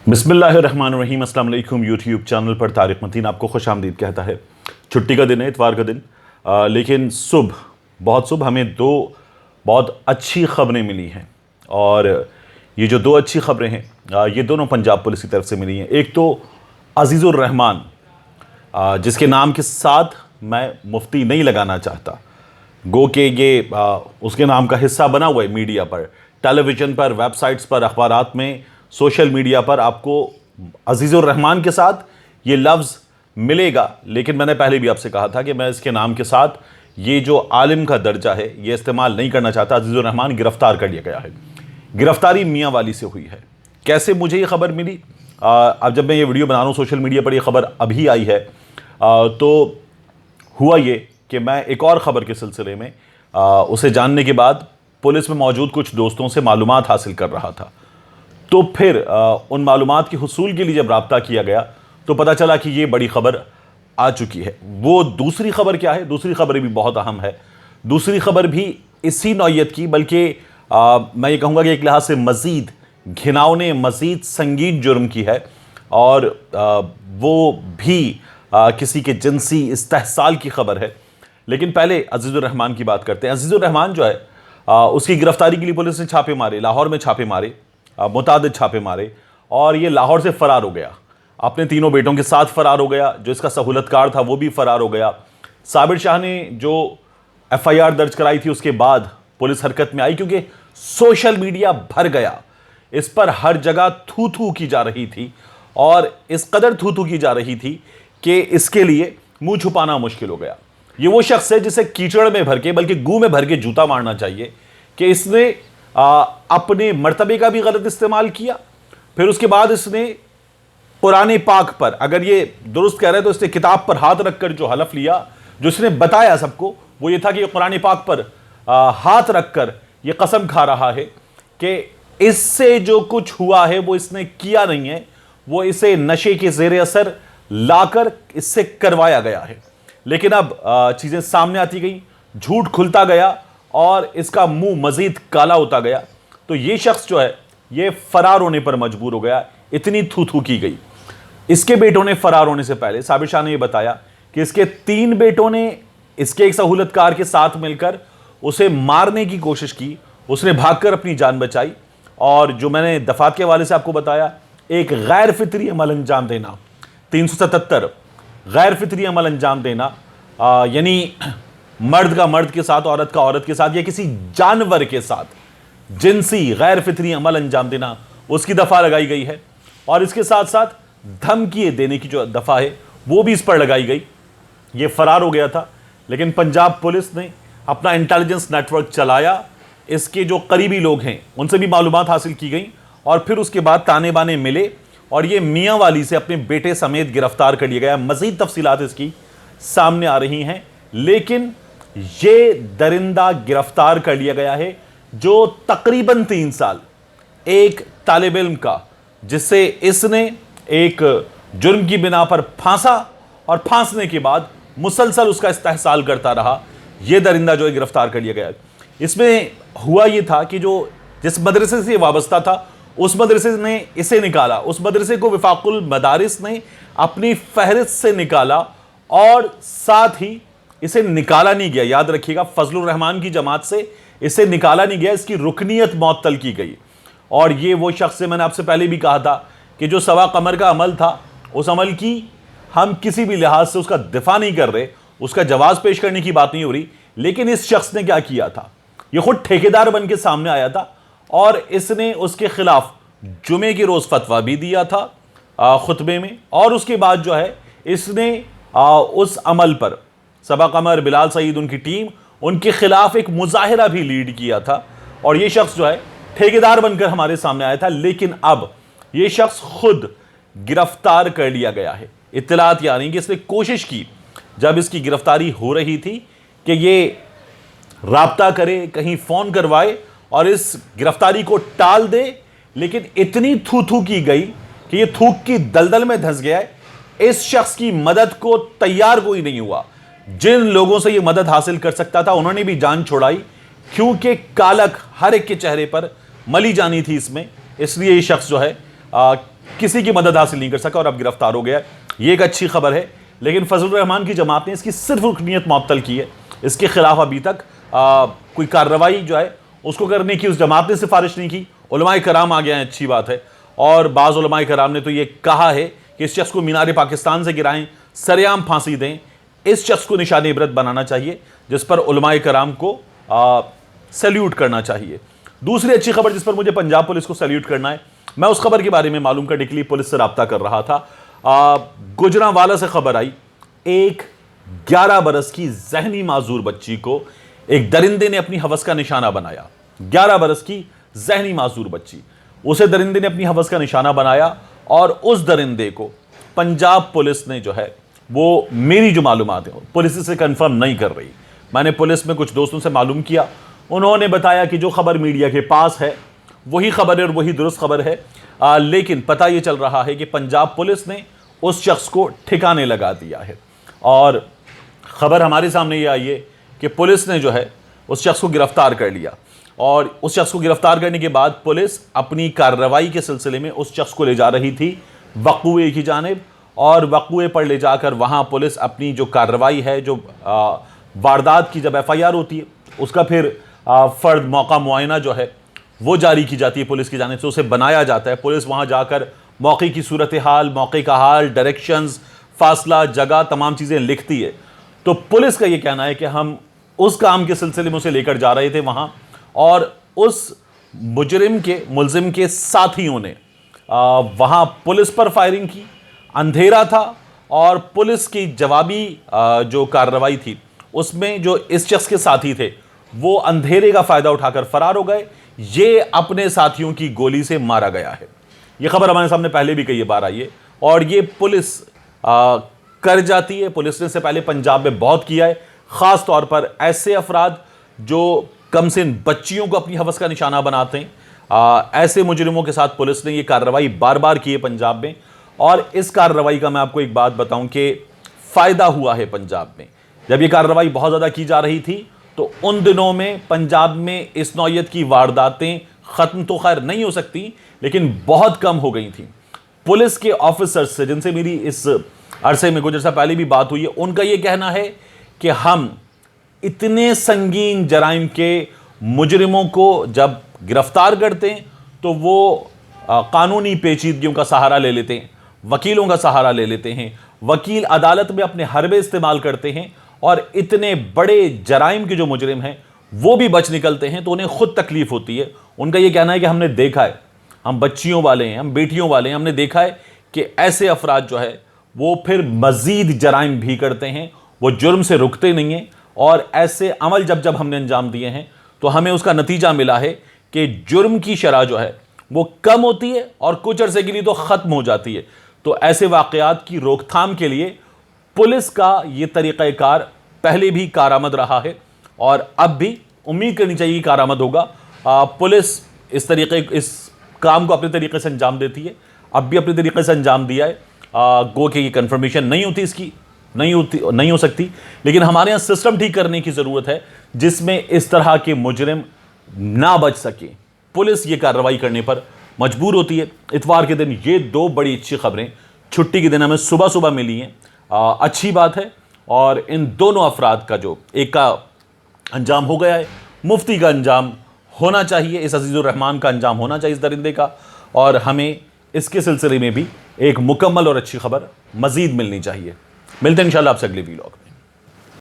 बिस्मिल्लाहिर्रहमानिर्रहीम। अस्सलाम वालेकुम। यूट्यूब चैनल पर तारिक मतीन आपको खुश आमदीद कहता है। छुट्टी का दिन है, इतवार का दिन, लेकिन बहुत सुबह हमें दो बहुत अच्छी ख़बरें मिली हैं। और ये जो दो अच्छी ख़बरें हैं ये दोनों पंजाब पुलिस की तरफ से मिली हैं। एक तो अजीज़ुर रहमान, जिसके नाम के साथ मैं मुफ्ती नहीं लगाना चाहता, गो के ये उसके नाम का हिस्सा बना हुआ है मीडिया पर, टेलीविज़न पर, वेबसाइट्स पर, अखबारात में, सोशल मीडिया पर आपको अजीज़ुर रहमान के साथ ये लफ्ज़ मिलेगा। लेकिन मैंने पहले भी आपसे कहा था कि मैं इसके नाम के साथ ये जो आलिम का दर्जा है ये इस्तेमाल नहीं करना चाहता। अजीज़ुर रहमान गिरफ़्तार कर लिया गया है। गिरफ़्तारी मियाँ वाली से हुई है। कैसे मुझे ये खबर मिली? अब जब मैं ये वीडियो बना रहा हूँ सोशल मीडिया पर ये खबर अभी आई है, तो हुआ ये कि मैं एक और ख़बर के सिलसिले में उसे जानने के बाद पुलिस में मौजूद कुछ दोस्तों से मालूमात हासिल कर रहा था। तो फिर उन मालूमात के हुसूल के लिए जब राब्ता किया गया तो पता चला कि ये बड़ी ख़बर आ चुकी है। वो दूसरी ख़बर क्या है? दूसरी ख़बर भी बहुत अहम है। दूसरी ख़बर भी इसी नौइयत की, बल्कि मैं ये कहूँगा कि एक लिहाज से मज़ीद घिनौने, मज़ीद संगीन जुर्म की है। और वो भी किसी के जिनसी इस्तेहसाल की ख़बर है। लेकिन पहले अजीज़ुर रहमान की बात करते हैं। अजीज़ुर रहमान जो है उसकी गिरफ़्तारी के लिए पुलिस ने छापे मारे, लाहौर में छापे मारे, मुतादिद छापे मारे, और ये लाहौर से फ़रार हो गया। अपने तीनों बेटों के साथ फ़रार हो गया। जो इसका सहूलतकार था वो भी फ़रार हो गया। साबिर शाह ने जो FIR दर्ज कराई थी उसके बाद पुलिस हरकत में आई, क्योंकि सोशल मीडिया भर गया। इस पर हर जगह थू थू की जा रही थी, और इस कदर थू थू की जा रही थी कि इसके लिए मुंह छुपाना मुश्किल हो गया। ये वो शख्स है जिसे कीचड़ में भर के, बल्कि गू में भर के जूता मारना चाहिए कि इसने अपने मर्तबे का भी गलत इस्तेमाल किया। फिर उसके बाद इसने कुरान पाक पर, अगर ये दुरुस्त कह रहे हैं तो इसने किताब पर हाथ रखकर जो हलफ लिया, जो इसने बताया सबको, वो ये था कि कुरान पाक पर हाथ रखकर ये कसम खा रहा है कि इससे जो कुछ हुआ है वो इसने किया नहीं है, वो इसे नशे के ज़ेरे असर लाकर इससे करवाया गया है। लेकिन अब चीज़ें सामने आती गई, झूठ खुलता गया और इसका मुंह मजीद काला होता गया। तो ये शख्स जो है ये फरार होने पर मजबूर हो गया। इतनी थू थू की गई। इसके बेटों ने फरार होने से पहले, साबिर शाह ने ये बताया कि इसके 3 बेटों ने इसके एक सहूलतकार के साथ मिलकर उसे मारने की कोशिश की। उसने भागकर अपनी जान बचाई। और जो मैंने दफात के हवाले से आपको बताया, एक गैर फितरी अमल अंजाम देना, 377 गैर फितरी अमल अंजाम देना, यानी मर्द का मर्द के साथ, औरत का औरत के साथ, या किसी जानवर के साथ जिनसी गैर फितरी अमल अंजाम देना, उसकी दफ़ा लगाई गई है। और इसके साथ साथ धमकी देने की जो दफ़ा है वो भी इस पर लगाई गई। ये फरार हो गया था, लेकिन पंजाब पुलिस ने अपना इंटेलिजेंस नेटवर्क चलाया। इसके जो करीबी लोग हैं उनसे भी मालूमात हासिल की गई, और फिर उसके बाद ताने बाने मिले और ये मियाँ वाली से अपने बेटे समेत गिरफ्तार कर लिया गया। मज़ीद तफसीलात इसकी सामने आ रही हैं, लेकिन ये दरिंदा गिरफ्तार कर लिया गया है जो तकरीबन 3 साल एक तालिब इल्म का, जिससे इसने एक जुर्म की बिना पर फांसा और फांसने के बाद मुसलसल उसका इस्तेहसाल करता रहा, ये दरिंदा जो है गिरफ्तार कर लिया गया है। इसमें हुआ ये था कि जो जिस मदरसे से वाबस्ता था उस मदरसे ने इसे निकाला। उस मदरसे को विफाकुल मदारिस ने अपनी फहरिस्त से निकाला, और साथ ही इसे निकाला नहीं गया, याद रखिएगा, फजलुर रहमान की जमात से इसे निकाला नहीं गया, इसकी रुकनियत मुअत्तल की गई। और ये वो शख्स है, मैंने आपसे पहले भी कहा था कि जो सवा कमर का अमल था, उस अमल की हम किसी भी लिहाज से उसका दिफा नहीं कर रहे, उसका जवाब पेश करने की बात नहीं हो रही। लेकिन इस शख्स ने क्या किया था, ये खुद ठेकेदार बन के सामने आया था, और इसने उसके खिलाफ जुमे के रोज़ फतवा भी दिया था खुतबे में। और उसके बाद जो है इसने उस अमल पर सबा कमर, बिलाल सईद, उनकी टीम, उनके खिलाफ एक मुजाहिरा भी लीड किया था। और ये शख्स जो है ठेकेदार बनकर हमारे सामने आया था। लेकिन अब ये शख्स खुद गिरफ्तार कर लिया गया है। इत्तलात यानी कि इसने कोशिश की, जब इसकी गिरफ्तारी हो रही थी, कि ये राब्ता करे, कहीं फ़ोन करवाए और इस गिरफ्तारी को टाल दे। लेकिन इतनी थू थू की गई कि ये थूक की दलदल में धंस गया है। इस शख्स की मदद को तैयार कोई नहीं हुआ। जिन लोगों से ये मदद हासिल कर सकता था उन्होंने भी जान छोड़ाई, क्योंकि कालक हर एक के चेहरे पर मली जानी थी इसमें। इसलिए ये शख्स जो है किसी की मदद हासिल नहीं कर सका और अब गिरफ्तार हो गया है। ये एक अच्छी खबर है। लेकिन फजलुर रहमान की जमात ने इसकी सिर्फ रुकनीत मुअत्तल की है। इसके खिलाफ अभी तक कोई कार्रवाई जो है उसको करने की उस जमात ने सिफारिश नहीं की। उलमाए कराम आ गए हैं, अच्छी बात है। और बाज़ उलमाए कराम ने तो ये कहा है कि इस शख्स को मीनार पाकिस्तान से गिराएं, सरेआम फांसी दें। इस शख्स को निशान इबरत बनाना चाहिए, जिस पर उलमाए कराम को सैल्यूट करना चाहिए। दूसरी अच्छी खबर जिस पर मुझे पंजाब पुलिस को सैल्यूट करना है, मैं उस खबर के बारे में मालूम करने के लिए पुलिस से रब्ता कर रहा था। गुजरांवाला से खबर आई, एक 11 बरस की जहनी माजूर बच्ची को एक दरिंदे ने अपनी हवस का निशाना बनाया। 11 बरस की जहनी माजूर बच्ची, उसे दरिंदे ने अपनी हवस का निशाना बनाया और उस दरिंदे को पंजाब पुलिस ने जो है वो, मेरी जो मालूमात है पुलिस इसे कंफर्म नहीं कर रही, मैंने पुलिस में कुछ दोस्तों से मालूम किया, उन्होंने बताया कि जो खबर मीडिया के पास है वही खबर है और वही दुरुस्त खबर है। लेकिन पता ये चल रहा है कि पंजाब पुलिस ने उस शख्स को ठिकाने लगा दिया है। और ख़बर हमारे सामने ये आई है कि पुलिस ने जो है उस शख्स को गिरफ़्तार कर लिया। और उस शख्स को गिरफ़्तार करने के बाद पुलिस अपनी कार्रवाई के सिलसिले में उस शख्स को ले जा रही थी वक़ूए की जानिब, और वक़ूए पर ले जाकर वहाँ पुलिस अपनी जो कार्रवाई है, जो वारदात की जब FIR होती है उसका फिर फ़र्द मौका मुआयना जो है वो जारी की जाती है पुलिस की जानिब से, उसे बनाया जाता है। पुलिस वहाँ जाकर मौके की सूरत हाल, मौके का हाल, डायरेक्शंस, फासला, जगह, तमाम चीज़ें लिखती है। तो पुलिस का ये कहना है कि हम उस काम के सिलसिले में उसे लेकर जा रहे थे वहाँ, और उस मुजरिम के, मुलजिम के साथियों ने वहाँ पुलिस पर फायरिंग की। अंधेरा था और पुलिस की जवाबी जो कार्रवाई थी उसमें जो इस शख्स के साथी थे वो अंधेरे का फ़ायदा उठाकर फ़रार हो गए। ये अपने साथियों की गोली से मारा गया है। ये खबर हमारे सामने पहले भी कई बार आई है और ये पुलिस कर जाती है। पुलिस ने इससे पहले पंजाब में बहुत किया है, ख़ास तौर पर ऐसे अफराद जो कमसिन बच्चियों को अपनी हवस का निशाना बनाते हैं। ऐसे मुजरिमों के साथ पुलिस ने ये कार्रवाई बार बार की है पंजाब में। और इस कार्रवाई का मैं आपको एक बात बताऊं कि फ़ायदा हुआ है पंजाब में। जब ये कार्रवाई बहुत ज़्यादा की जा रही थी तो उन दिनों में पंजाब में इस नौयत की वारदातें ख़त्म तो खैर नहीं हो सकती, लेकिन बहुत कम हो गई थी। पुलिस के ऑफिसर्स से जिनसे मेरी इस अरसे में कुछ अर्सा पहले भी बात हुई है, उनका ये कहना है कि हम इतने संगीन जराइम के मुजरिमों को जब गिरफ्तार करते हैं तो वो कानूनी पेचीदगियों का सहारा ले लेते हैं, वकीलों का सहारा ले लेते हैं, वकील अदालत में अपने हरबे इस्तेमाल करते हैं, और इतने बड़े जराइम के जो मुजरिम हैं वो भी बच निकलते हैं तो उन्हें खुद तकलीफ होती है। उनका ये कहना है कि हमने देखा है, हम बच्चियों वाले हैं, हम बेटियों वाले हैं, हमने देखा है कि ऐसे अफराद जो है वो फिर मज़ीद जराइम भी करते हैं, वो जुर्म से रुकते नहीं हैं। और ऐसे अमल जब जब हमने अंजाम दिए हैं तो हमें उसका नतीजा मिला है कि जुर्म की शरह जो है वो कम होती है और कुछ अरसे के लिए तो ख़त्म हो जाती है। तो ऐसे वाक़यात की रोकथाम के लिए पुलिस का ये तरीक़ाकार पहले भी कारआमद रहा है और अब भी उम्मीद करनी चाहिए कि कारआमद होगा। पुलिस इस काम को अपने तरीके से अंजाम देती है, अब भी अपने तरीके से अंजाम दिया है। गो कि ये कन्फर्मेशन नहीं होती, इसकी नहीं हो सकती, लेकिन हमारे यहाँ सिस्टम ठीक करने की ज़रूरत है जिसमें इस तरह के मुजरिम ना बच सके। पुलिस ये कार्रवाई करने पर मजबूर होती है। इतवार के दिन ये दो बड़ी अच्छी खबरें छुट्टी के दिन हमें सुबह सुबह मिली हैं, अच्छी बात है। और इन दोनों अफराद का जो एक का अंजाम हो गया है, मुफ्ती का अंजाम होना चाहिए, इस अजीज़ुर रहमान का अंजाम होना चाहिए इस दरिंदे का, और हमें इसके सिलसिले में भी एक मुकम्मल और अच्छी खबर मज़ीद मिलनी चाहिए। मिलते हैं इंशाल्लाह आपसे अगले वीलॉग।